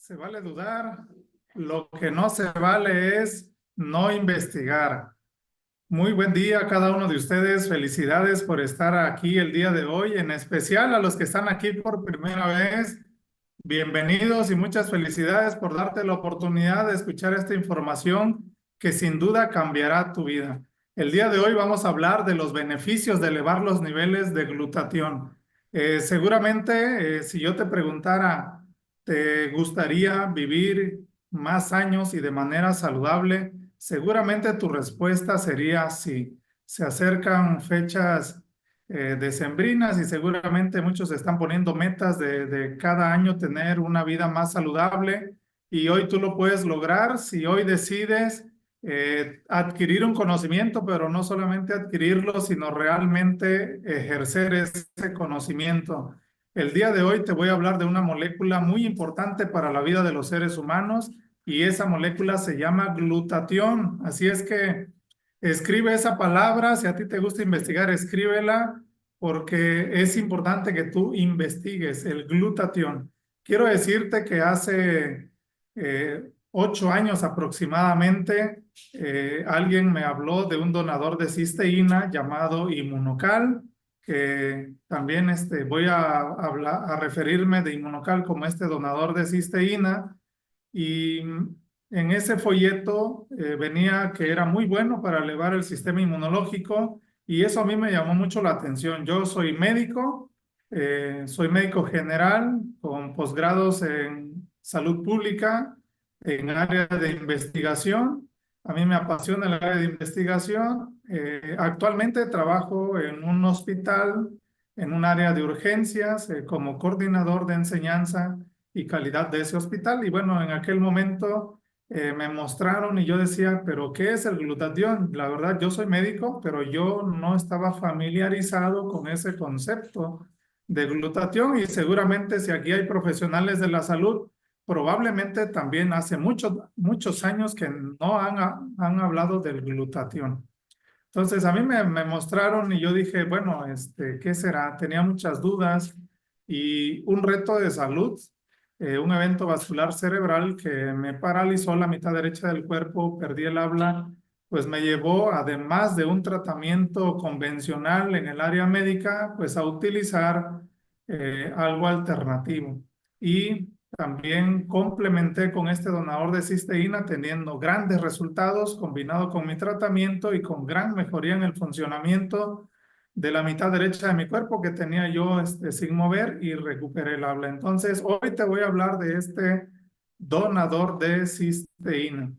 Se vale dudar, lo que no se vale es no investigar. Muy buen día a cada uno de ustedes. Felicidades por estar aquí el día de hoy, en especial a los que están aquí por primera vez. Bienvenidos y muchas felicidades por darte la oportunidad de escuchar esta información que sin duda cambiará tu vida. El día de hoy vamos a hablar de los beneficios de elevar los niveles de glutatión. Seguramente, si yo te preguntara, ¿te gustaría vivir más años y de manera saludable? Seguramente tu respuesta sería sí. Se acercan fechas decembrinas y seguramente muchos están poniendo metas de cada año tener una vida más saludable y hoy tú lo puedes lograr si hoy decides adquirir un conocimiento, pero no solamente adquirirlo, sino realmente ejercer ese conocimiento. El día de hoy te voy a hablar de una molécula muy importante para la vida de los seres humanos y esa molécula se llama glutatión. Así es que escribe esa palabra, si a ti te gusta investigar, escríbela porque es importante que tú investigues el glutatión. Quiero decirte que hace 8 años aproximadamente alguien me habló de un donador de cisteína llamado Inmunocal, que también voy a referirme de Inmunocal como este donador de cisteína. Y en ese folleto venía que era muy bueno para elevar el sistema inmunológico y eso a mí me llamó mucho la atención. Yo soy médico general con posgrados en salud pública, en área de investigación. A mí me apasiona el área de investigación. Actualmente trabajo en un hospital, en un área de urgencias, como coordinador de enseñanza y calidad de ese hospital. Y bueno, en aquel momento me mostraron y yo decía, ¿pero qué es el glutatión? La verdad, yo soy médico, pero yo no estaba familiarizado con ese concepto de glutatión y seguramente si aquí hay profesionales de la salud, probablemente también hace muchos años que no han hablado del glutatión. Entonces a mí me mostraron y yo dije, bueno, ¿qué será? Tenía muchas dudas y un reto de salud, un evento vascular cerebral que me paralizó la mitad derecha del cuerpo, perdí el habla, pues me llevó, además de un tratamiento convencional en el área médica, pues a utilizar algo alternativo. Y también complementé con este donador de cisteína teniendo grandes resultados combinado con mi tratamiento y con gran mejoría en el funcionamiento de la mitad derecha de mi cuerpo que tenía yo sin mover y recuperé el habla. Entonces, hoy te voy a hablar de este donador de cisteína.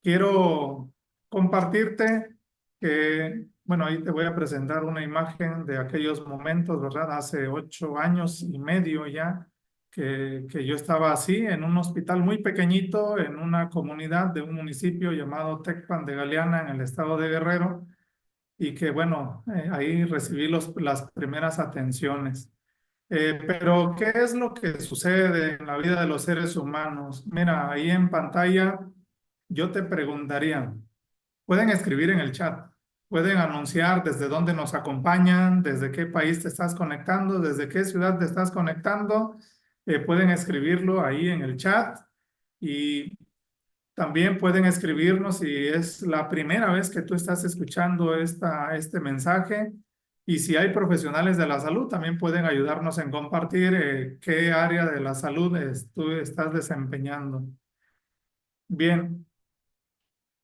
Quiero compartirte que, bueno, ahí te voy a presentar una imagen de aquellos momentos, ¿verdad? Hace 8 años y medio ya que yo estaba así en un hospital muy pequeñito en una comunidad de un municipio llamado Tecpan de Galeana en el estado de Guerrero y que, bueno, ahí recibí las primeras atenciones. Pero, ¿qué es lo que sucede en la vida de los seres humanos? Mira, ahí en pantalla yo te preguntaría, pueden escribir en el chat, pueden anunciar desde dónde nos acompañan, desde qué país te estás conectando, desde qué ciudad te estás conectando, pueden escribirlo ahí en el chat y también pueden escribirnos si es la primera vez que tú estás escuchando este mensaje. Y si hay profesionales de la salud, también pueden ayudarnos en compartir qué área de la salud tú estás desempeñando. Bien,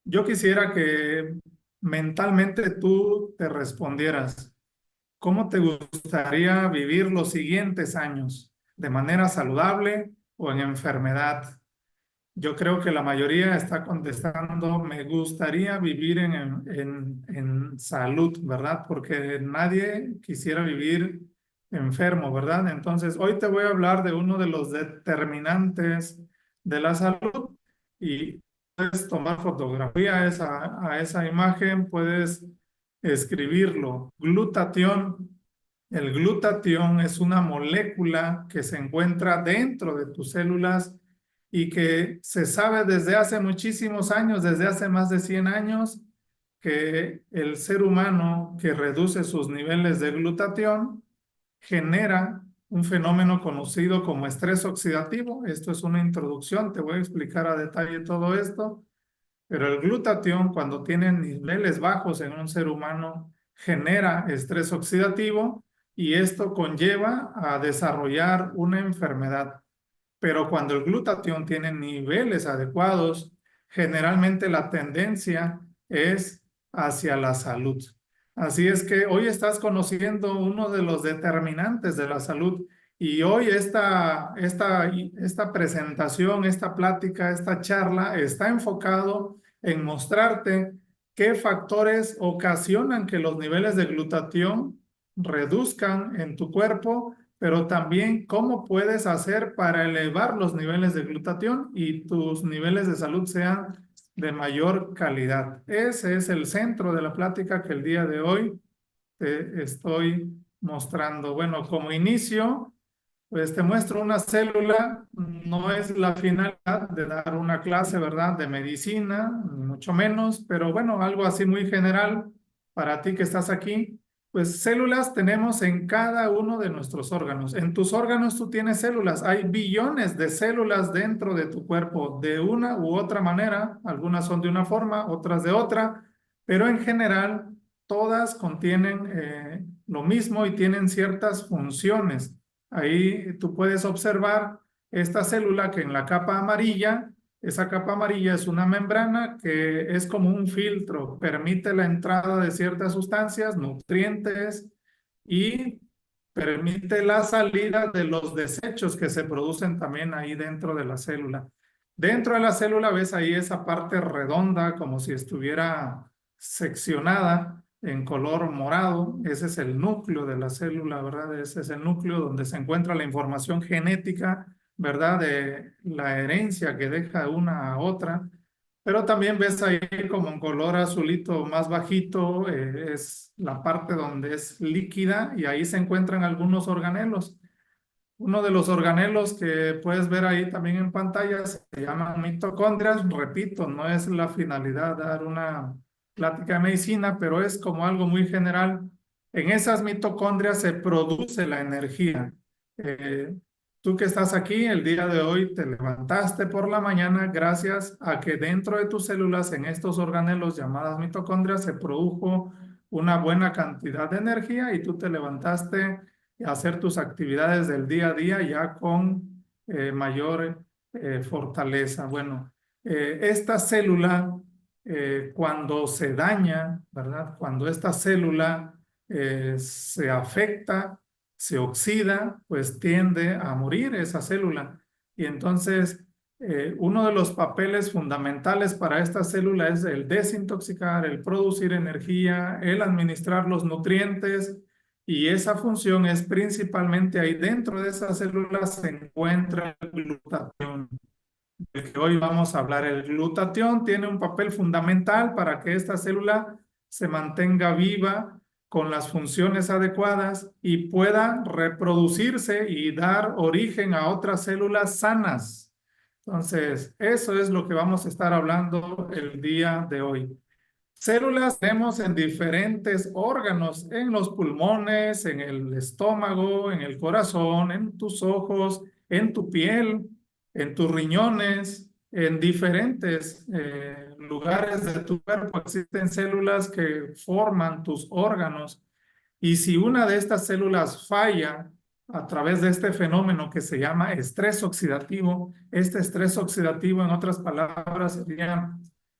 yo quisiera que mentalmente tú te respondieras, ¿cómo te gustaría vivir los siguientes años? ¿De manera saludable o en enfermedad? Yo creo que la mayoría está contestando, me gustaría vivir en salud, ¿verdad? Porque nadie quisiera vivir enfermo, ¿verdad? Entonces, hoy te voy a hablar de uno de los determinantes de la salud y puedes tomar fotografía a esa imagen, puedes escribirlo. Glutatión. El glutatión es una molécula que se encuentra dentro de tus células y que se sabe desde hace muchísimos años, desde hace más de 100 años, que el ser humano que reduce sus niveles de glutatión genera un fenómeno conocido como estrés oxidativo. Esto es una introducción, te voy a explicar a detalle todo esto. Pero el glutatión, cuando tiene niveles bajos en un ser humano, genera estrés oxidativo y esto conlleva a desarrollar una enfermedad. Pero cuando el glutatión tiene niveles adecuados, generalmente la tendencia es hacia la salud. Así es que hoy estás conociendo uno de los determinantes de la salud y hoy esta presentación, esta plática, esta charla está enfocado en mostrarte qué factores ocasionan que los niveles de glutatión reduzcan en tu cuerpo, pero también cómo puedes hacer para elevar los niveles de glutatión y tus niveles de salud sean de mayor calidad. Ese es el centro de la plática que el día de hoy te estoy mostrando. Bueno, como inicio, pues te muestro una célula. No es la finalidad de dar una clase, ¿verdad?, de medicina, ni mucho menos, pero bueno, algo así muy general para ti que estás aquí. Pues células tenemos en cada uno de nuestros órganos. En tus órganos tú tienes células. Hay billones de células dentro de tu cuerpo de una u otra manera. Algunas son de una forma, otras de otra, pero en general todas contienen lo mismo y tienen ciertas funciones. Ahí tú puedes observar esta célula que en la capa amarilla, esa capa amarilla es una membrana que es como un filtro, permite la entrada de ciertas sustancias, nutrientes y permite la salida de los desechos que se producen también ahí dentro de la célula. Dentro de la célula ves ahí esa parte redonda como si estuviera seccionada en color morado. Ese es el núcleo de la célula, ¿verdad? Ese es el núcleo donde se encuentra la información genética, ¿verdad? De la herencia que deja una a otra. Pero también ves ahí como un color azulito más bajito, es la parte donde es líquida y ahí se encuentran algunos organelos. Uno de los organelos que puedes ver ahí también en pantalla se llaman mitocondrias. Repito, no es la finalidad dar una plática de medicina, pero es como algo muy general. En esas mitocondrias se produce la energía. Eh, Tú que estás aquí el día de hoy te levantaste por la mañana gracias a que dentro de tus células, en estos organelos llamadas mitocondrias, se produjo una buena cantidad de energía y tú te levantaste a hacer tus actividades del día a día ya con mayor fortaleza. Bueno, esta célula cuando se daña, ¿verdad? Cuando esta célula se afecta, se oxida, pues tiende a morir esa célula. Y entonces, uno de los papeles fundamentales para esta célula es el desintoxicar, el producir energía, el administrar los nutrientes, y esa función es principalmente ahí dentro de esa célula se encuentra el glutatión, del que hoy vamos a hablar. El glutatión tiene un papel fundamental para que esta célula se mantenga viva con las funciones adecuadas y pueda reproducirse y dar origen a otras células sanas. Entonces, eso es lo que vamos a estar hablando el día de hoy. Células tenemos en diferentes órganos, en los pulmones, en el estómago, en el corazón, en tus ojos, en tu piel, en tus riñones, en diferentes lugares de tu cuerpo existen células que forman tus órganos. Y si una de estas células falla a través de este fenómeno que se llama estrés oxidativo, este estrés oxidativo, en otras palabras, sería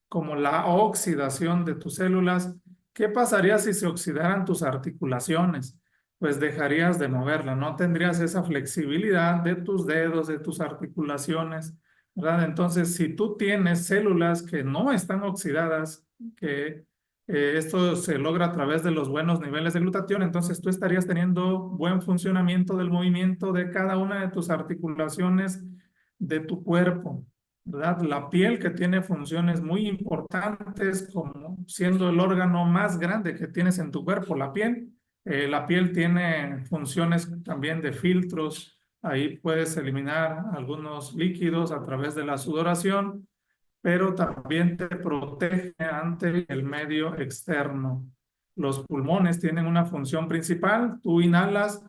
como la oxidación de tus células. ¿Qué pasaría si se oxidaran tus articulaciones? Pues dejarías de moverla, no tendrías esa flexibilidad de tus dedos, de tus articulaciones, ¿verdad? Entonces, si tú tienes células que no están oxidadas, que esto se logra a través de los buenos niveles de glutatión, entonces tú estarías teniendo buen funcionamiento del movimiento de cada una de tus articulaciones de tu cuerpo, ¿verdad? La piel, que tiene funciones muy importantes, como siendo el órgano más grande que tienes en tu cuerpo, la piel tiene funciones también de filtros. Ahí puedes eliminar algunos líquidos a través de la sudoración, pero también te protege ante el medio externo. Los pulmones tienen una función principal. Tú inhalas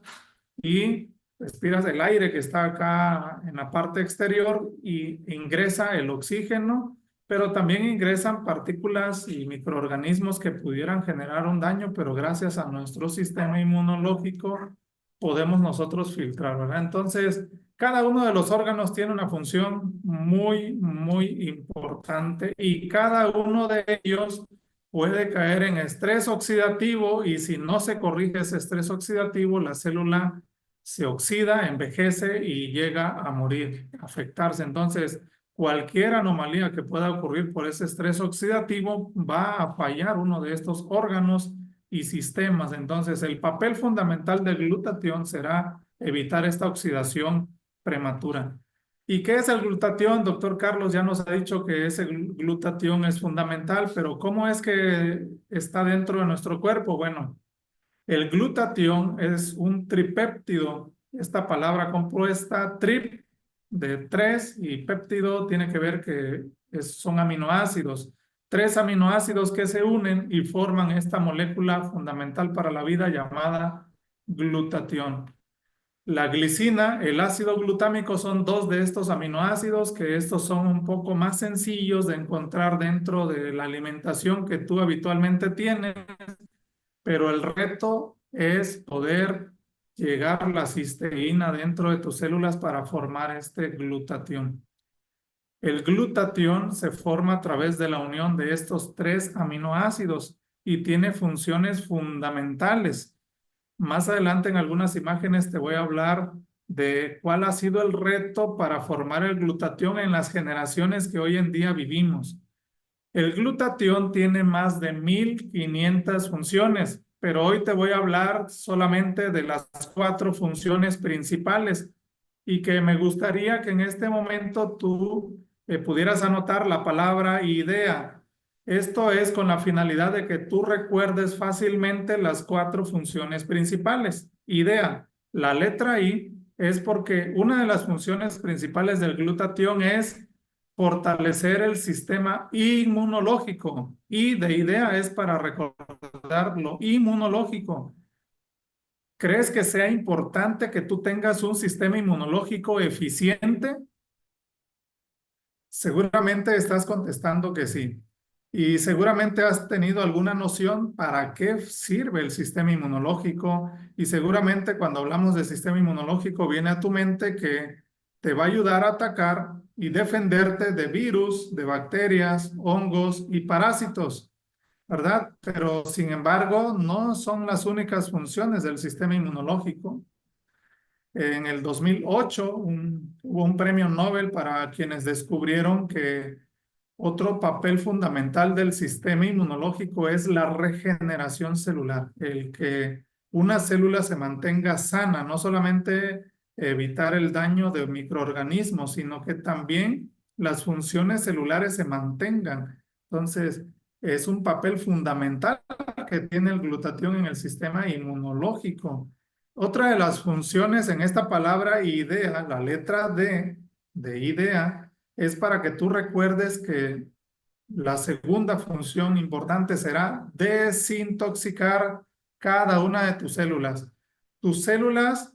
y respiras el aire que está acá en la parte exterior y ingresa el oxígeno, pero también ingresan partículas y microorganismos que pudieran generar un daño, pero gracias a nuestro sistema inmunológico podemos nosotros filtrar, ¿verdad? Entonces, cada uno de los órganos tiene una función muy, muy importante y cada uno de ellos puede caer en estrés oxidativo y si no se corrige ese estrés oxidativo, la célula se oxida, envejece y llega a morir, a afectarse. Entonces, cualquier anomalía que pueda ocurrir por ese estrés oxidativo va a fallar uno de estos órganos y sistemas. Entonces, el papel fundamental del glutatión será evitar esta oxidación prematura. ¿Y qué es el glutatión? Doctor Carlos ya nos ha dicho que ese glutatión es fundamental, pero ¿cómo es que está dentro de nuestro cuerpo? Bueno, el glutatión es un tripéptido. Esta palabra compuesta, trip, de tres, y péptido tiene que ver que son aminoácidos. Tres aminoácidos que se unen y forman esta molécula fundamental para la vida llamada glutatión. La glicina, el ácido glutámico son dos de estos aminoácidos que estos son un poco más sencillos de encontrar dentro de la alimentación que tú habitualmente tienes, pero el reto es poder llegar a la cisteína dentro de tus células para formar este glutatión. El glutatión se forma a través de la unión de estos tres aminoácidos y tiene funciones fundamentales. Más adelante en algunas imágenes te voy a hablar de cuál ha sido el reto para formar el glutatión en las generaciones que hoy en día vivimos. El glutatión tiene más de 1500 funciones, pero hoy te voy a hablar solamente de las 4 funciones principales y que me gustaría que en este momento tú pudieras anotar la palabra idea. Esto es con la finalidad de que tú recuerdes fácilmente las 4 funciones principales. Idea, la letra I es porque una de las funciones principales del glutatión es fortalecer el sistema inmunológico. Y de idea es para recordar lo inmunológico. ¿Crees que sea importante que tú tengas un sistema inmunológico eficiente? Seguramente estás contestando que sí. Y seguramente has tenido alguna noción para qué sirve el sistema inmunológico. Y seguramente cuando hablamos del sistema inmunológico viene a tu mente que te va a ayudar a atacar y defenderte de virus, de bacterias, hongos y parásitos, ¿verdad? Pero sin embargo, no son las únicas funciones del sistema inmunológico. En el 2008 hubo un premio Nobel para quienes descubrieron que otro papel fundamental del sistema inmunológico es la regeneración celular, el que una célula se mantenga sana, no solamente evitar el daño de microorganismos, sino que también las funciones celulares se mantengan. Entonces, es un papel fundamental que tiene el glutatión en el sistema inmunológico. Otra de las funciones en esta palabra idea, la letra D de idea, es para que tú recuerdes que la segunda función importante será desintoxicar cada una de tus células. Tus células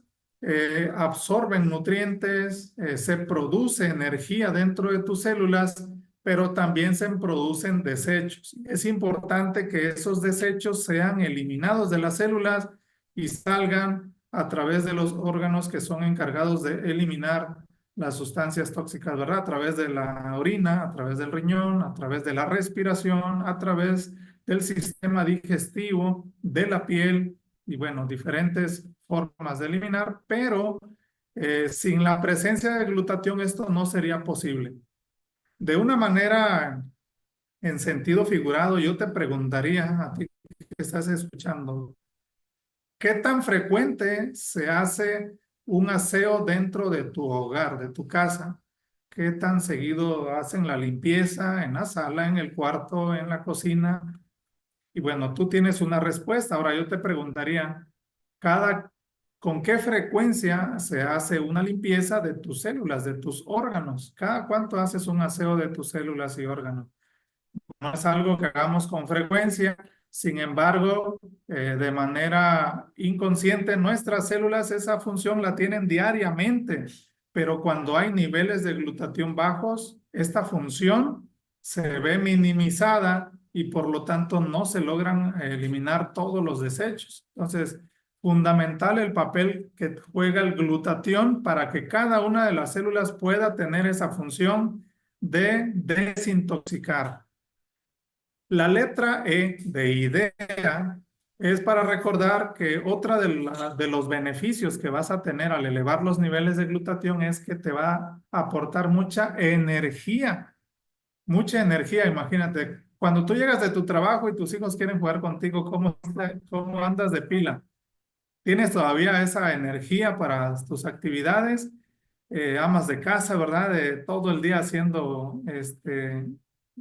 absorben nutrientes, se produce energía dentro de tus células, pero también se producen desechos. Es importante que esos desechos sean eliminados de las células y salgan a través de los órganos que son encargados de eliminar las sustancias tóxicas, ¿verdad? A través de la orina, a través del riñón, a través de la respiración, a través del sistema digestivo, de la piel y bueno, diferentes formas de eliminar, pero sin la presencia de glutatión esto no sería posible. De una manera en sentido figurado, yo te preguntaría a ti que estás escuchando, ¿qué tan frecuente se hace un aseo dentro de tu hogar, de tu casa? ¿Qué tan seguido hacen la limpieza en la sala, en el cuarto, en la cocina? Y bueno, tú tienes una respuesta. Ahora yo te preguntaría, ¿con qué frecuencia se hace una limpieza de tus células, de tus órganos? ¿Cada cuánto haces un aseo de tus células y órganos? No es algo que hagamos con frecuencia, Sin embargo, de manera inconsciente, nuestras células esa función la tienen diariamente, pero cuando hay niveles de glutatión bajos, esta función se ve minimizada y por lo tanto no se logran eliminar todos los desechos. Entonces, fundamental el papel que juega el glutatión para que cada una de las células pueda tener esa función de desintoxicar. La letra E de IDEA es para recordar que otra de los beneficios que vas a tener al elevar los niveles de glutatión es que te va a aportar mucha energía. Mucha energía, imagínate. Cuando tú llegas de tu trabajo y tus hijos quieren jugar contigo, ¿cómo andas de pila? ¿Tienes todavía esa energía para tus actividades? Amas de casa, ¿verdad? De todo el día haciendo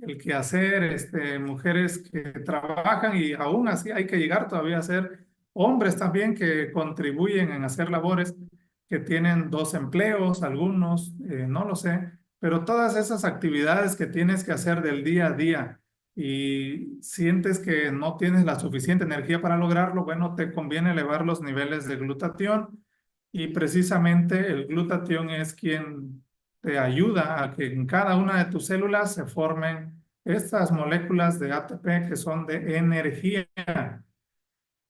el quehacer, mujeres que trabajan y aún así hay que llegar todavía a ser hombres también que contribuyen en hacer labores, que tienen 2 empleos, algunos, no lo sé, pero todas esas actividades que tienes que hacer del día a día y sientes que no tienes la suficiente energía para lograrlo, bueno, te conviene elevar los niveles de glutatión y precisamente el glutatión es quien te ayuda a que en cada una de tus células se formen estas moléculas de ATP que son de energía.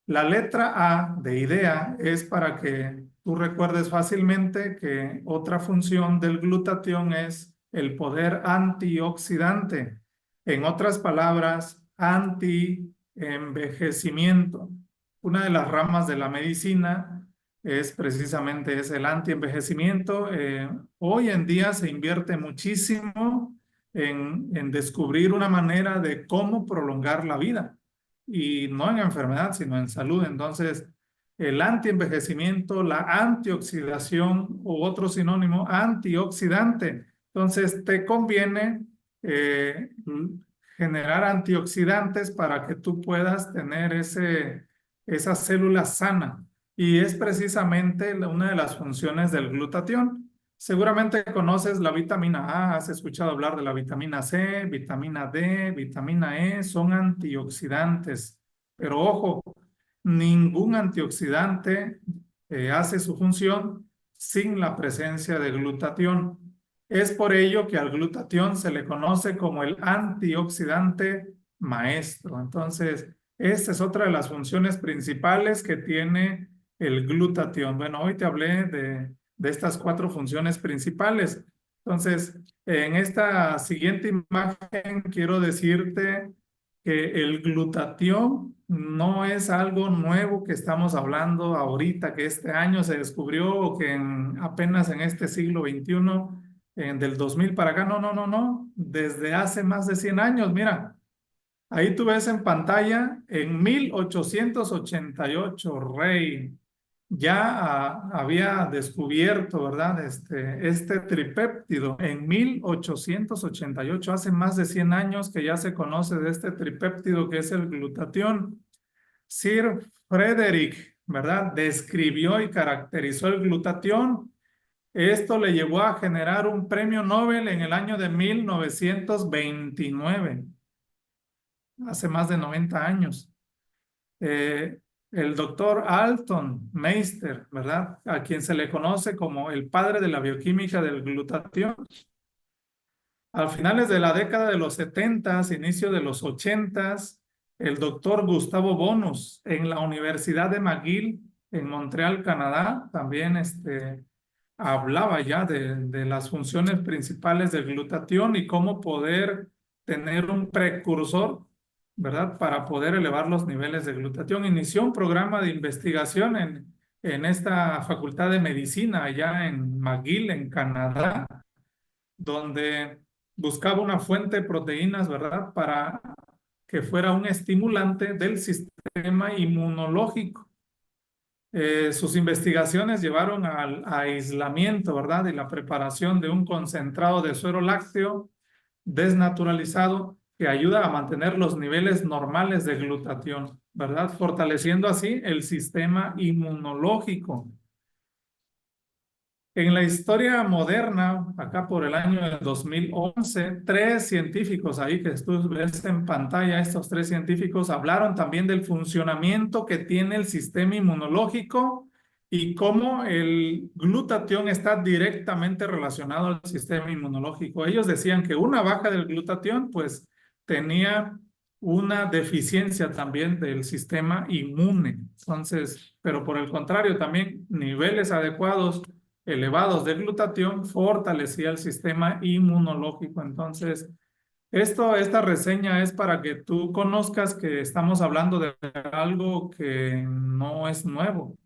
La letra A de IDEA es para que tú recuerdes fácilmente que otra función del glutatión es el poder antioxidante. En otras palabras, anti-envejecimiento. Una de las ramas de la medicina es precisamente el anti-envejecimiento. Hoy en día se invierte muchísimo en descubrir una manera de cómo prolongar la vida y no en enfermedad, sino en salud. Entonces, el antienvejecimiento, la antioxidación u otro sinónimo, antioxidante. Entonces, te conviene eh, generar antioxidantes para que tú puedas tener esa célula sana. Y es precisamente una de las funciones del glutatión. Seguramente conoces la vitamina A, has escuchado hablar de la vitamina C, vitamina D, vitamina E, son antioxidantes. Pero ojo, ningún antioxidante hace su función sin la presencia de glutatión. Es por ello que al glutatión se le conoce como el antioxidante maestro. Entonces, esta es otra de las funciones principales que tiene el glutatión. Bueno, hoy te hablé de estas 4 funciones principales. Entonces, en esta siguiente imagen quiero decirte que el glutatión no es algo nuevo que estamos hablando ahorita, que este año se descubrió o que apenas en este siglo XXI, del 2000 para acá. No, no, no, no. Desde hace más de 100 años, mira. Ahí tú ves en pantalla, en 1888, Rey ya había descubierto, ¿verdad? Este tripéptido en 1888, hace más de 100 años que ya se conoce de este tripéptido que es el glutatión. Sir Frederick, ¿verdad? Describió y caracterizó el glutatión. Esto le llevó a generar un premio Nobel en el año de 1929, hace más de 90 años. El doctor Alton Meister, ¿verdad? A quien se le conoce como el padre de la bioquímica del glutatión. A finales de la década de los 70, inicio de los 80, el doctor Gustavo Bonus en la Universidad de McGill en Montreal, Canadá, también hablaba ya de las funciones principales del glutatión y cómo poder tener un precursor, ¿verdad? Para poder elevar los niveles de glutatión. Inició un programa de investigación en esta Facultad de Medicina allá en McGill, en Canadá, donde buscaba una fuente de proteínas, ¿verdad? Para que fuera un estimulante del sistema inmunológico. Sus investigaciones llevaron al aislamiento, ¿verdad? Y la preparación de un concentrado de suero lácteo desnaturalizado que ayuda a mantener los niveles normales de glutatión, ¿verdad? Fortaleciendo así el sistema inmunológico. En la historia moderna, acá por el año de 2011, tres científicos ahí que tú ves en pantalla, estos tres científicos hablaron también del funcionamiento que tiene el sistema inmunológico y cómo el glutatión está directamente relacionado al sistema inmunológico. Ellos decían que una baja del glutatión, pues tenía una deficiencia también del sistema inmune. Entonces, pero por el contrario, también niveles adecuados elevados de glutatión fortalecía el sistema inmunológico. Entonces, esta reseña es para que tú conozcas que estamos hablando de algo que no es nuevo.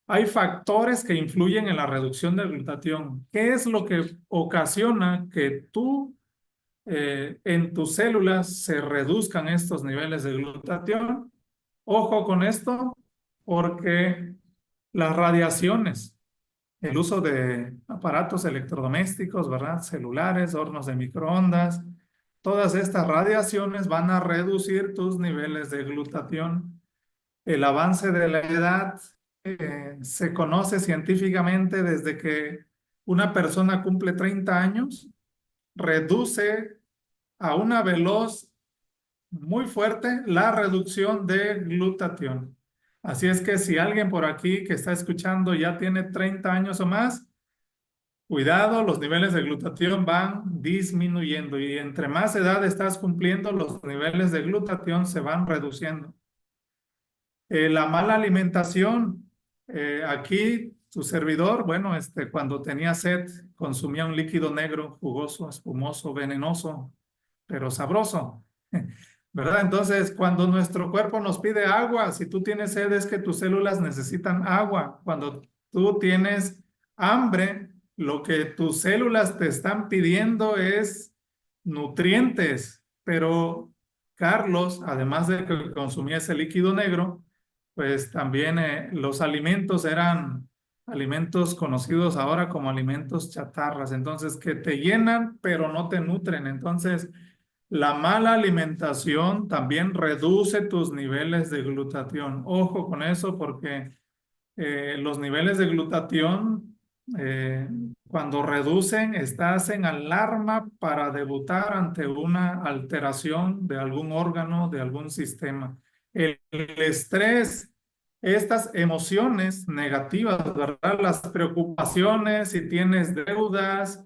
Hay factores que influyen en la reducción de glutatión. ¿Qué es lo que ocasiona que en tus células se reduzcan estos niveles de glutatión? Ojo con esto, porque las radiaciones, el uso de aparatos electrodomésticos, ¿verdad? Celulares, hornos de microondas, todas estas radiaciones van a reducir tus niveles de glutatión. El avance de la edad se conoce científicamente desde que una persona cumple 30 años, reduce a una veloz muy fuerte la reducción de glutatión. Así es que si alguien por aquí que está escuchando ya tiene 30 años o más, cuidado, los niveles de glutatión van disminuyendo y entre más edad estás cumpliendo, los niveles de glutatión se van reduciendo. La mala alimentación, aquí tu servidor, bueno, cuando tenía sed, consumía un líquido negro, jugoso, espumoso, venenoso, pero sabroso. ¿Verdad? Entonces, cuando nuestro cuerpo nos pide agua, si tú tienes sed, es que tus células necesitan agua. Cuando tú tienes hambre, lo que tus células te están pidiendo es nutrientes. Pero Carlos, además de que consumía ese líquido negro, pues también los alimentos eran alimentos conocidos ahora como alimentos chatarras. Entonces, que te llenan, pero no te nutren. Entonces, la mala alimentación también reduce tus niveles de glutatión. Ojo con eso porque los niveles de glutatión, eh, cuando reducen, estás en alarma para debutar ante una alteración de algún órgano, de algún sistema. El estrés, estas emociones negativas, ¿verdad? Las preocupaciones, si tienes deudas,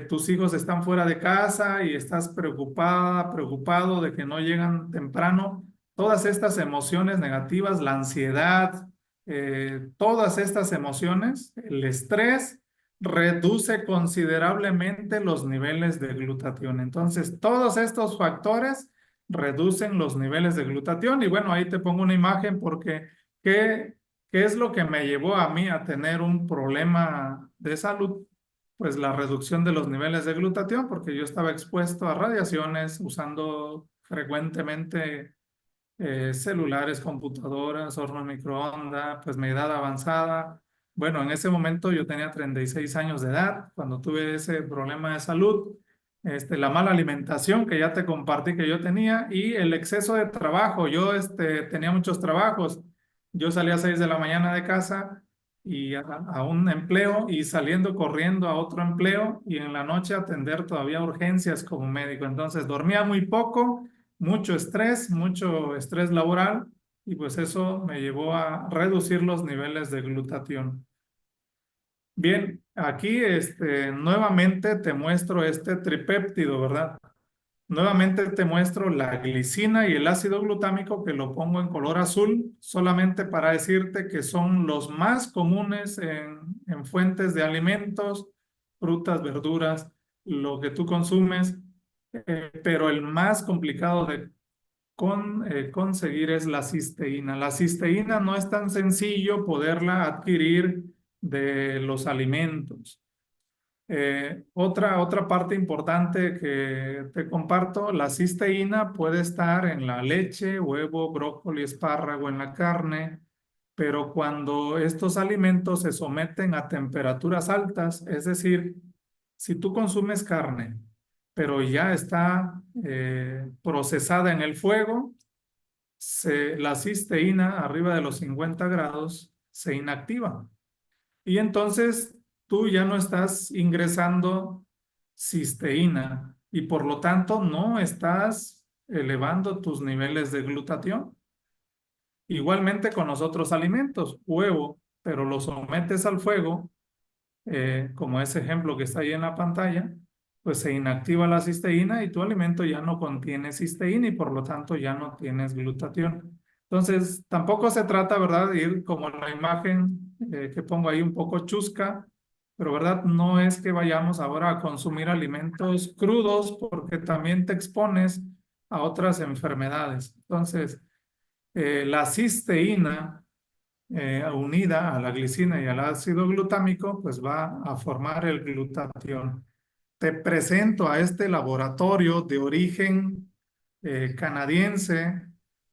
tus hijos están fuera de casa y estás preocupada, preocupado de que no llegan temprano. Todas estas emociones negativas, la ansiedad, todas estas emociones, el estrés reduce considerablemente los niveles de glutatión. Entonces, todos estos factores reducen los niveles de glutatión. Y bueno, ahí te pongo una imagen porque ¿qué es lo que me llevó a mí a tener un problema de salud? Pues la reducción de los niveles de glutatión, porque yo estaba expuesto a radiaciones usando frecuentemente celulares, computadoras, horno microondas, pues mi edad avanzada. Bueno, en ese momento yo tenía 36 años de edad cuando tuve ese problema de salud, la mala alimentación que ya te compartí que yo tenía y el exceso de trabajo. Yo tenía muchos trabajos. Yo salía a 6 de la mañana de casa y a un empleo y saliendo corriendo a otro empleo y en la noche atender todavía urgencias como médico. Entonces dormía muy poco, mucho estrés laboral y pues eso me llevó a reducir los niveles de glutatión. Bien, aquí nuevamente te muestro este tripéptido, ¿verdad? Nuevamente te muestro la glicina y el ácido glutámico que lo pongo en color azul solamente para decirte que son los más comunes en fuentes de alimentos, frutas, verduras, lo que tú consumes, pero el más complicado de conseguir es la cisteína. La cisteína no es tan sencillo poderla adquirir de los alimentos. Otra parte importante que te comparto, la cisteína puede estar en la leche, huevo, brócoli, espárrago, en la carne, pero cuando estos alimentos se someten a temperaturas altas, es decir, si tú consumes carne, pero ya está procesada en el fuego, la cisteína arriba de los 50 grados se inactiva. Y entonces tú ya no estás ingresando cisteína y por lo tanto no estás elevando tus niveles de glutatión. Igualmente con los otros alimentos, huevo, pero lo sometes al fuego, como ese ejemplo que está ahí en la pantalla, pues se inactiva la cisteína y tu alimento ya no contiene cisteína y por lo tanto ya no tienes glutatión. Entonces, tampoco se trata, ¿verdad?, de ir como la imagen que pongo ahí un poco chusca, pero, ¿verdad?, no es que vayamos ahora a consumir alimentos crudos porque también te expones a otras enfermedades. Entonces, la cisteína unida a la glicina y al ácido glutámico, pues va a formar el glutatión. Te presento a este laboratorio de origen canadiense,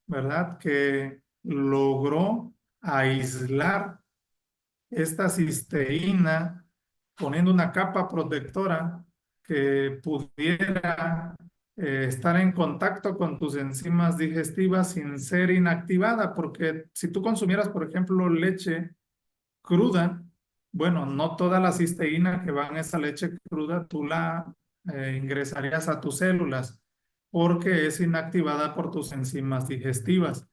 ¿verdad? Que logró aislar esta cisteína poniendo una capa protectora que pudiera estar en contacto con tus enzimas digestivas sin ser inactivada, porque si tú consumieras, por ejemplo, leche cruda, bueno, no toda la cisteína que va en esa leche cruda tú la ingresarías a tus células porque es inactivada por tus enzimas digestivas.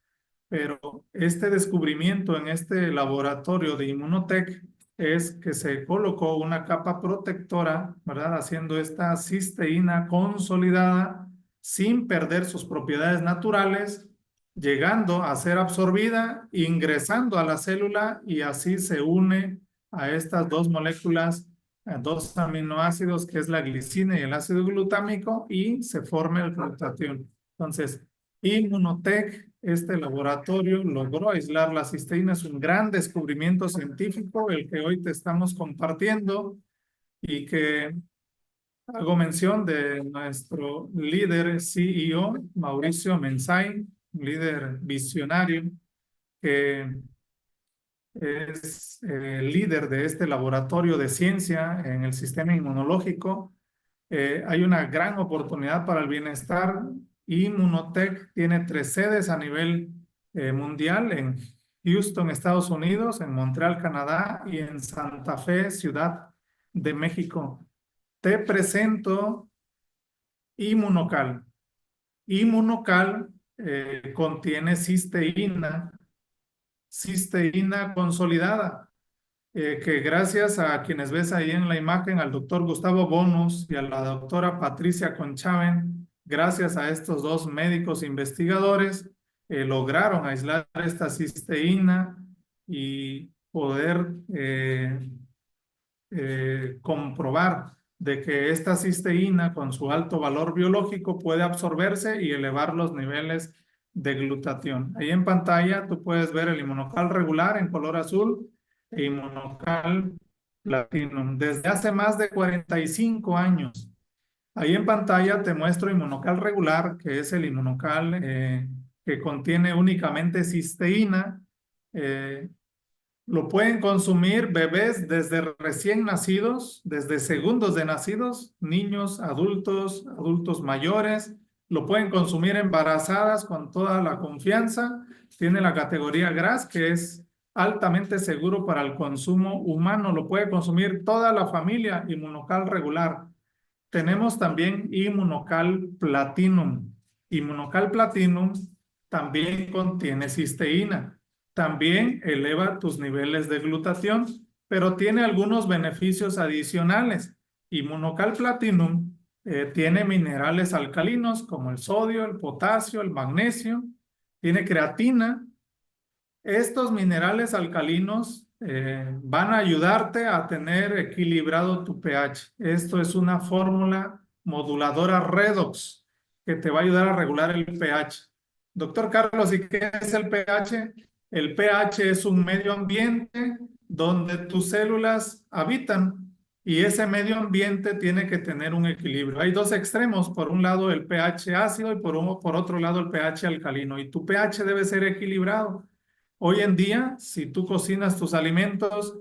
Pero este descubrimiento en este laboratorio de Immunotec es que se colocó una capa protectora, ¿verdad? Haciendo esta cisteína consolidada sin perder sus propiedades naturales, llegando a ser absorbida, ingresando a la célula y así se une a estas dos moléculas, a dos aminoácidos que es la glicina y el ácido glutámico y se forma el glutatión. Entonces, Immunotec, este laboratorio, logró aislar la cisteína. Es un gran descubrimiento científico el que hoy te estamos compartiendo y que hago mención de nuestro líder CEO, Mauricio Mensai, un líder visionario que es líder de este laboratorio de ciencia en el sistema inmunológico. Hay una gran oportunidad para el bienestar. Immunotec tiene 3 sedes a nivel mundial en Houston, Estados Unidos, en Montreal, Canadá y en Santa Fe, Ciudad de México. Te presento Immunocal. Immunocal contiene cisteína consolidada que gracias a quienes ves ahí en la imagen, al doctor Gustavo Bonus y a la doctora Patricia Conchaven, gracias a estos dos médicos investigadores, lograron aislar esta cisteína y poder comprobar de que esta cisteína con su alto valor biológico puede absorberse y elevar los niveles de glutatión. Ahí en pantalla tú puedes ver el inmunocal regular en color azul e inmunocal platinum desde hace más de 45 años. Ahí en pantalla te muestro inmunocal regular, que es el inmunocal que contiene únicamente cisteína. Lo pueden consumir bebés desde recién nacidos, desde segundos de nacidos, niños, adultos mayores. Lo pueden consumir embarazadas con toda la confianza. Tiene la categoría GRAS, que es altamente seguro para el consumo humano. Lo puede consumir toda la familia, inmunocal regular. Tenemos también Inmunocal Platinum. Inmunocal Platinum también contiene cisteína. También eleva tus niveles de glutatión, pero tiene algunos beneficios adicionales. Inmunocal Platinum tiene minerales alcalinos como el sodio, el potasio, el magnesio, tiene creatina. Estos minerales alcalinos van a ayudarte a tener equilibrado tu pH. Esto es una fórmula moduladora redox que te va a ayudar a regular el pH. Doctor Carlos, ¿y qué es el pH? El pH es un medio ambiente donde tus células habitan y ese medio ambiente tiene que tener un equilibrio. Hay dos extremos, por un lado el pH ácido y por otro lado el pH alcalino y tu pH debe ser equilibrado. Hoy en día, si tú cocinas tus alimentos,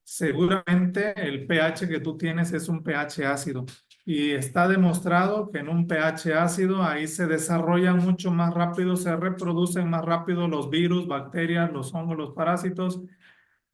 seguramente el pH que tú tienes es un pH ácido. Y está demostrado que en un pH ácido ahí se desarrollan mucho más rápido, se reproducen más rápido los virus, bacterias, los hongos, los parásitos.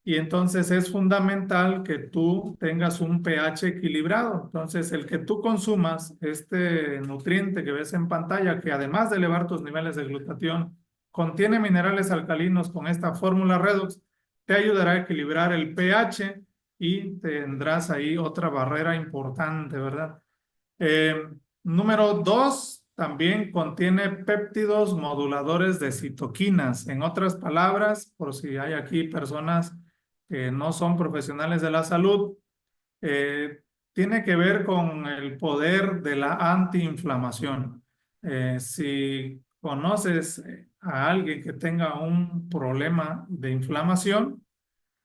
y entonces es fundamental que tú tengas un pH equilibrado. Entonces, el que tú consumas este nutriente que ves en pantalla, que además de elevar tus niveles de glutatión, contiene minerales alcalinos con esta fórmula redox, te ayudará a equilibrar el pH y tendrás ahí otra barrera importante, ¿verdad? Eh, Número dos, también contiene péptidos moduladores de citoquinas. En otras palabras, por si hay aquí personas que no son profesionales de la salud, eh, tiene que ver con el poder de la antiinflamación. Si conoces a alguien que tenga un problema de inflamación,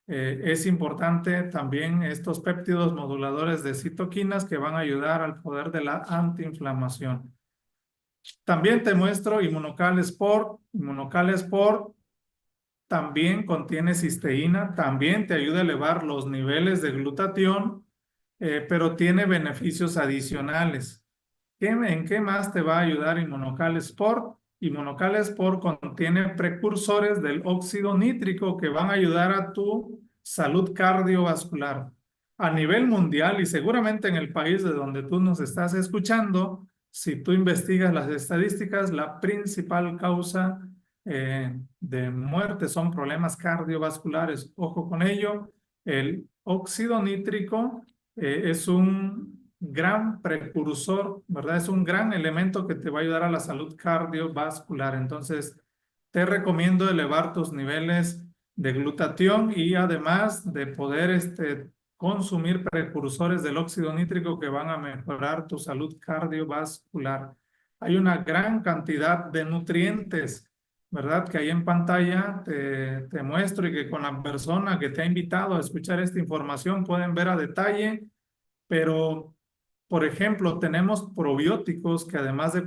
es importante también estos péptidos moduladores de citoquinas que van a ayudar al poder de la antiinflamación. También te muestro Inmunocal Sport. Inmunocal Sport también contiene cisteína, también te ayuda a elevar los niveles de glutatión, pero tiene beneficios adicionales. ¿En qué más te va a ayudar Inmunocal Sport? Inmunocal Sport contiene precursores del óxido nítrico que van a ayudar a tu salud cardiovascular. A nivel mundial y seguramente en el país de donde tú nos estás escuchando, si tú investigas las estadísticas, la principal causa de muerte son problemas cardiovasculares. Ojo con ello, el óxido nítrico es un gran precursor, ¿verdad? Es un gran elemento que te va a ayudar a la salud cardiovascular. Entonces, te recomiendo elevar tus niveles de glutatión y además de poder consumir precursores del óxido nítrico que van a mejorar tu salud cardiovascular. Hay una gran cantidad de nutrientes, ¿verdad? Que ahí en pantalla te muestro y que con la persona que te ha invitado a escuchar esta información pueden ver a detalle, pero, por ejemplo, tenemos probióticos que además de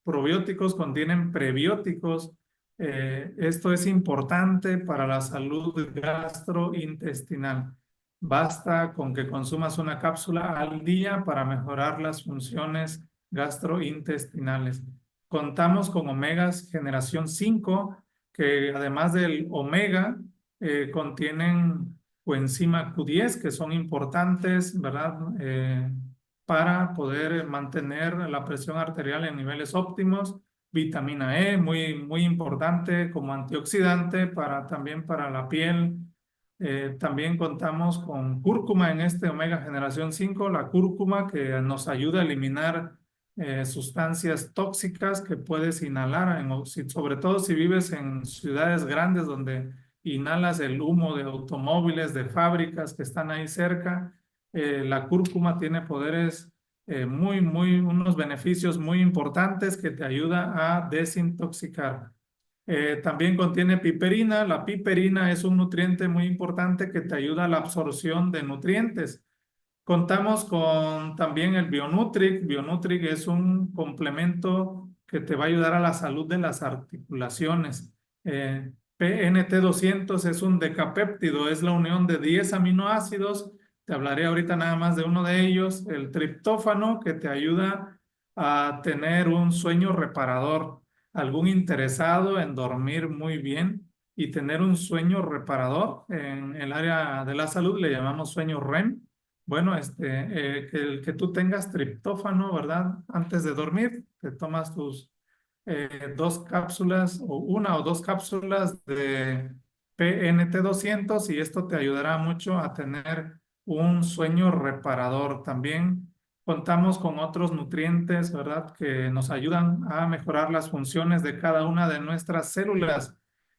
probióticos contienen prebióticos. Esto es importante para la salud gastrointestinal. Basta con que consumas una cápsula al día para mejorar las funciones gastrointestinales. Contamos con omegas generación 5, que además del omega, contienen coenzima Q10, que son importantes, ¿verdad? Para poder mantener la presión arterial en niveles óptimos. Vitamina E, muy importante como antioxidante también para la piel. También contamos con cúrcuma en este omega generación 5, la cúrcuma que nos ayuda a eliminar sustancias tóxicas que puedes inhalar, sobre todo si vives en ciudades grandes donde inhalas el humo de automóviles, de fábricas que están ahí cerca. La cúrcuma tiene poderes unos beneficios muy importantes que te ayuda a desintoxicar. También contiene piperina. La piperina es un nutriente muy importante que te ayuda a la absorción de nutrientes. Contamos con también el Bionutric. Bionutric es un complemento que te va a ayudar a la salud de las articulaciones. PNT200 es un decapéptido, es la unión de 10 aminoácidos. Te hablaré ahorita nada más de uno de ellos, el triptófano, que te ayuda a tener un sueño reparador. ¿Algún interesado en dormir muy bien y tener un sueño reparador? En el área de la salud le llamamos sueño REM. Bueno, que tú tengas triptófano, ¿verdad? Antes de dormir, te tomas tus 2 cápsulas o 1 o 2 cápsulas de PNT200 y esto te ayudará mucho a tener un sueño reparador. También contamos con otros nutrientes, ¿verdad? Que nos ayudan a mejorar las funciones de cada una de nuestras células.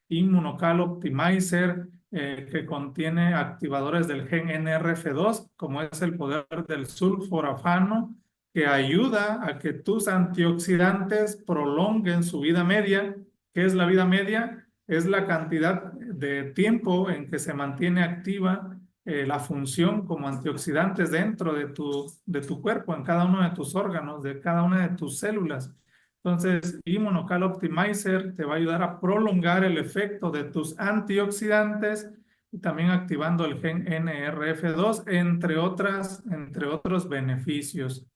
Inmunocal Optimizer, que contiene activadores del gen NRF2, como es el poder del sulforafano, que ayuda a que tus antioxidantes prolonguen su vida media. ¿Qué es la vida media? Es la cantidad de tiempo en que se mantiene activa la función como antioxidantes dentro de tu cuerpo, en cada uno de tus órganos, de cada una de tus células. Entonces, Immunocal Optimizer te va a ayudar a prolongar el efecto de tus antioxidantes y también activando el gen NRF2, entre otros beneficios.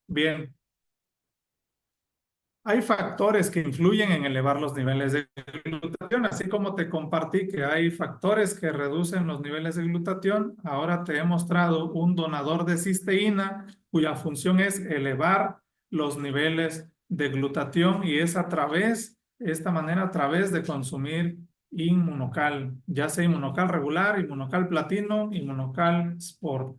Bien, Hay factores que influyen en elevar los niveles de glutatión, así como te compartí que hay factores que reducen los niveles de glutatión. Ahora te he mostrado un donador de cisteína cuya función es elevar los niveles de glutatión y es esta manera, a través de consumir inmunocal, ya sea inmunocal regular, inmunocal platino, inmunocal sport.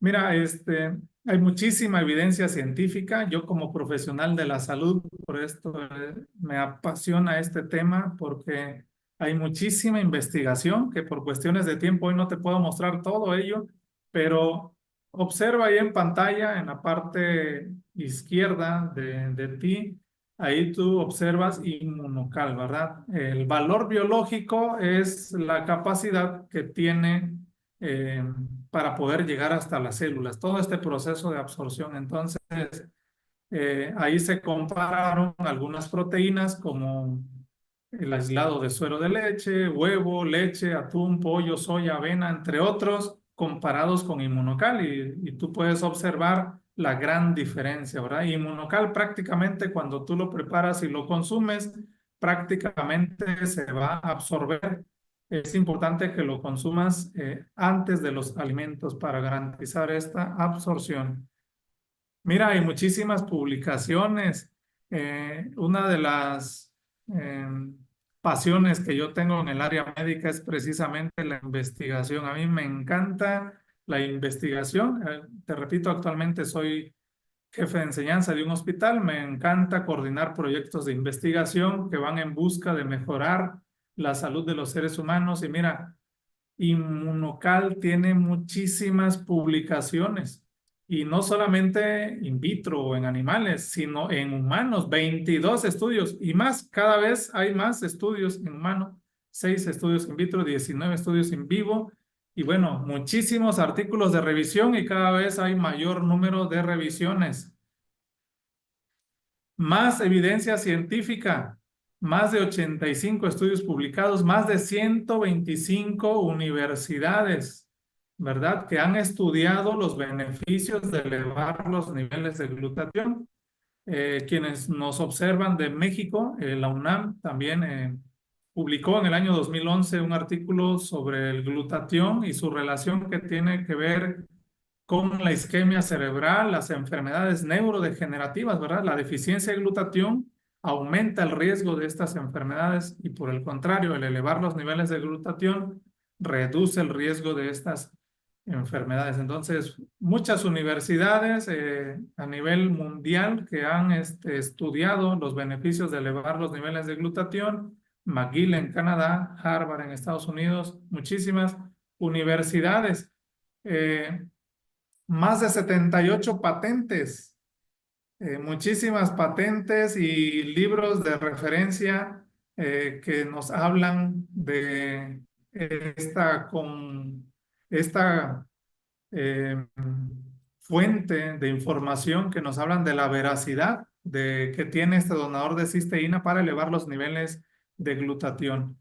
Mira, hay muchísima evidencia científica. Yo como profesional de la salud, por esto me apasiona este tema porque hay muchísima investigación que por cuestiones de tiempo hoy no te puedo mostrar todo ello, pero observa ahí en pantalla, en la parte izquierda de ti, ahí tú observas inmunocal, ¿verdad? El valor biológico es la capacidad que tiene eh, para poder llegar hasta las células, todo este proceso de absorción. Entonces, ahí se compararon algunas proteínas como el aislado de suero de leche, huevo, leche, atún, pollo, soya, avena, entre otros, comparados con inmunocal y tú puedes observar la gran diferencia, ¿verdad? Inmunocal prácticamente cuando tú lo preparas y lo consumes, prácticamente se va a absorber. Es importante que lo consumas antes de los alimentos para garantizar esta absorción. Mira, hay muchísimas publicaciones. Una de las pasiones que yo tengo en el área médica es precisamente la investigación. A mí me encanta la investigación. Te repito, actualmente soy jefe de enseñanza de un hospital. Me encanta coordinar proyectos de investigación que van en busca de mejorar la salud de los seres humanos. Y mira, Inmunocal tiene muchísimas publicaciones y no solamente in vitro o en animales, sino en humanos, 22 estudios y más, cada vez hay más estudios en humanos, 6 estudios in vitro, 19 estudios en vivo y bueno, muchísimos artículos de revisión y cada vez hay mayor número de revisiones. Más evidencia científica, más de 85 estudios publicados, más de 125 universidades, ¿verdad? Que han estudiado los beneficios de elevar los niveles de glutatión. Quienes nos observan de México, la UNAM también publicó en el año 2011 un artículo sobre el glutatión y su relación que tiene que ver con la isquemia cerebral, las enfermedades neurodegenerativas, ¿verdad? La deficiencia de glutatión aumenta el riesgo de estas enfermedades y por el contrario, el elevar los niveles de glutatión reduce el riesgo de estas enfermedades. Entonces, muchas universidades a nivel mundial que han estudiado los beneficios de elevar los niveles de glutatión, McGill en Canadá, Harvard en Estados Unidos, muchísimas universidades. Más de 78 patentes, muchísimas patentes y libros de referencia que nos hablan de esta eh, fuente de información que nos hablan de la veracidad de que tiene este donador de cisteína para elevar los niveles de glutatión.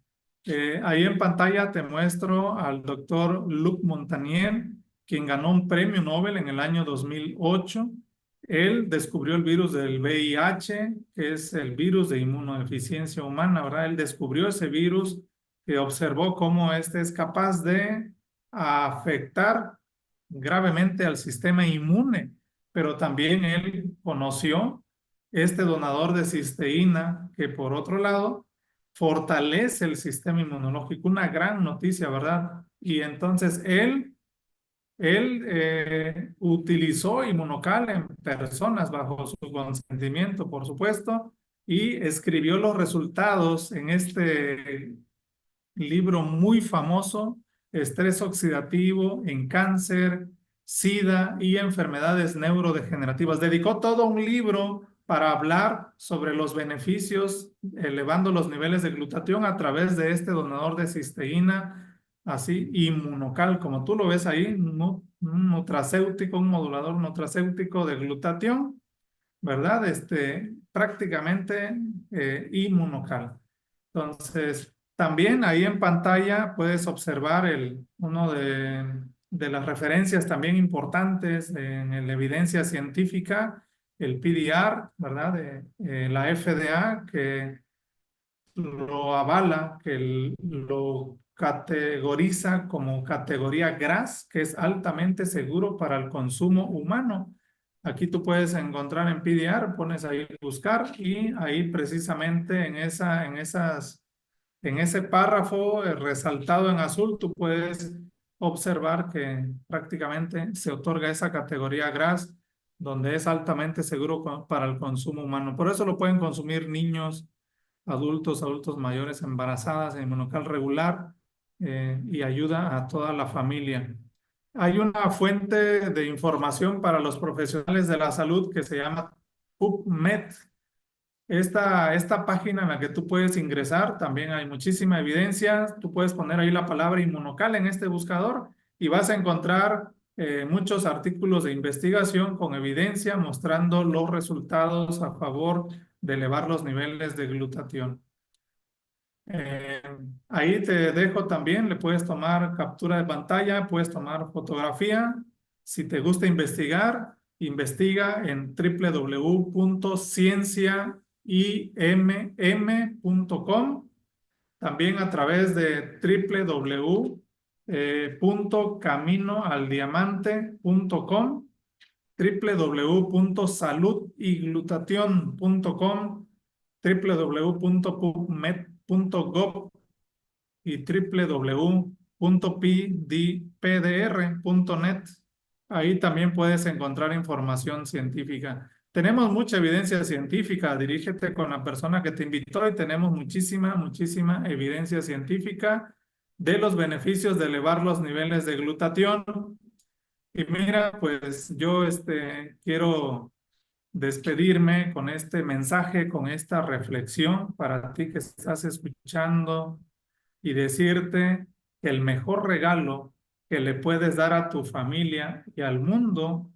Ahí en pantalla te muestro al doctor Luc Montagnier, quien ganó un premio Nobel en el año 2008. Él descubrió el virus del VIH, que es el virus de inmunodeficiencia humana, ¿verdad? Él descubrió ese virus y observó cómo este es capaz de afectar gravemente al sistema inmune, pero también él conoció este donador de cisteína que por otro lado fortalece el sistema inmunológico, una gran noticia, ¿verdad? Y entonces él utilizó inmunocal en personas bajo su consentimiento, por supuesto, y escribió los resultados en este libro muy famoso, Estrés oxidativo en cáncer, SIDA y enfermedades neurodegenerativas. Dedicó todo un libro para hablar sobre los beneficios elevando los niveles de glutatión a través de este donador de cisteína, así inmunocal, como tú lo ves ahí, un nutracéutico, un modulador nutracéutico de glutatión, ¿verdad? Prácticamente inmunocal. Entonces, también ahí en pantalla puedes observar uno de las referencias también importantes en la evidencia científica, el PDR, ¿verdad? De la FDA, que lo avala, que lo categoriza como categoría GRAS, que es altamente seguro para el consumo humano. Aquí tú puedes encontrar en PDR, pones ahí buscar y ahí precisamente en ese párrafo resaltado en azul, tú puedes observar que prácticamente se otorga esa categoría GRAS, donde es altamente seguro para el consumo humano. Por eso lo pueden consumir niños, adultos mayores, embarazadas, en monocal regular, y ayuda a toda la familia. Hay una fuente de información para los profesionales de la salud que se llama PubMed. Esta página en la que tú puedes ingresar, también hay muchísima evidencia. Tú puedes poner ahí la palabra inmunocal en este buscador y vas a encontrar muchos artículos de investigación con evidencia mostrando los resultados a favor de elevar los niveles de glutatión. Eh, Ahí te dejo también, le puedes tomar captura de pantalla, puedes tomar fotografía. Si te gusta investigar, investiga en www.cienciaimm.com, también a través de www.caminoaldiamante.com, www.saludyglutatión.com, www.pubmed.gov y www.pdpdr.net. Ahí también puedes encontrar información científica. Tenemos mucha evidencia científica. Dirígete con la persona que te invitó y tenemos muchísima evidencia científica de los beneficios de elevar los niveles de glutatión. Y mira, pues yo quiero despedirme con este mensaje, con esta reflexión para ti que estás escuchando y decirte que el mejor regalo que le puedes dar a tu familia y al mundo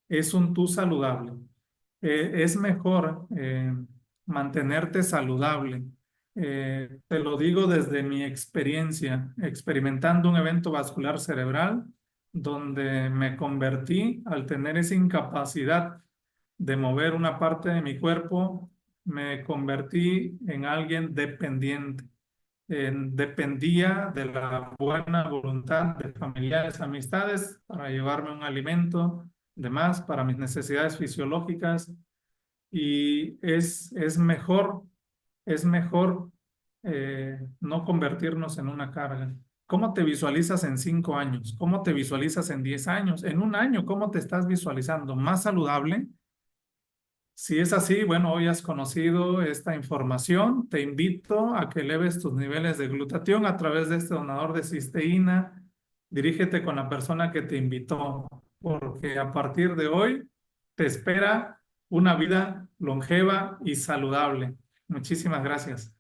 es un tú saludable. Es mejor mantenerte saludable. Te lo digo desde mi experiencia, experimentando un evento vascular cerebral donde me convertí al tener esa incapacidad de mover una parte de mi cuerpo, me convertí en alguien dependiente. Dependía de la buena voluntad de familiares, amistades para llevarme un alimento, demás, para mis necesidades fisiológicas. Y es mejor no convertirnos en una carga. ¿Cómo te visualizas en 5 años? ¿Cómo te visualizas en 10 años? En un año, ¿cómo te estás visualizando? ¿Más saludable? Si es así, bueno, hoy has conocido esta información. Te invito a que eleves tus niveles de glutatión a través de este donador de cisteína. Dirígete con la persona que te invitó, porque a partir de hoy te espera una vida longeva y saludable. Muchísimas gracias.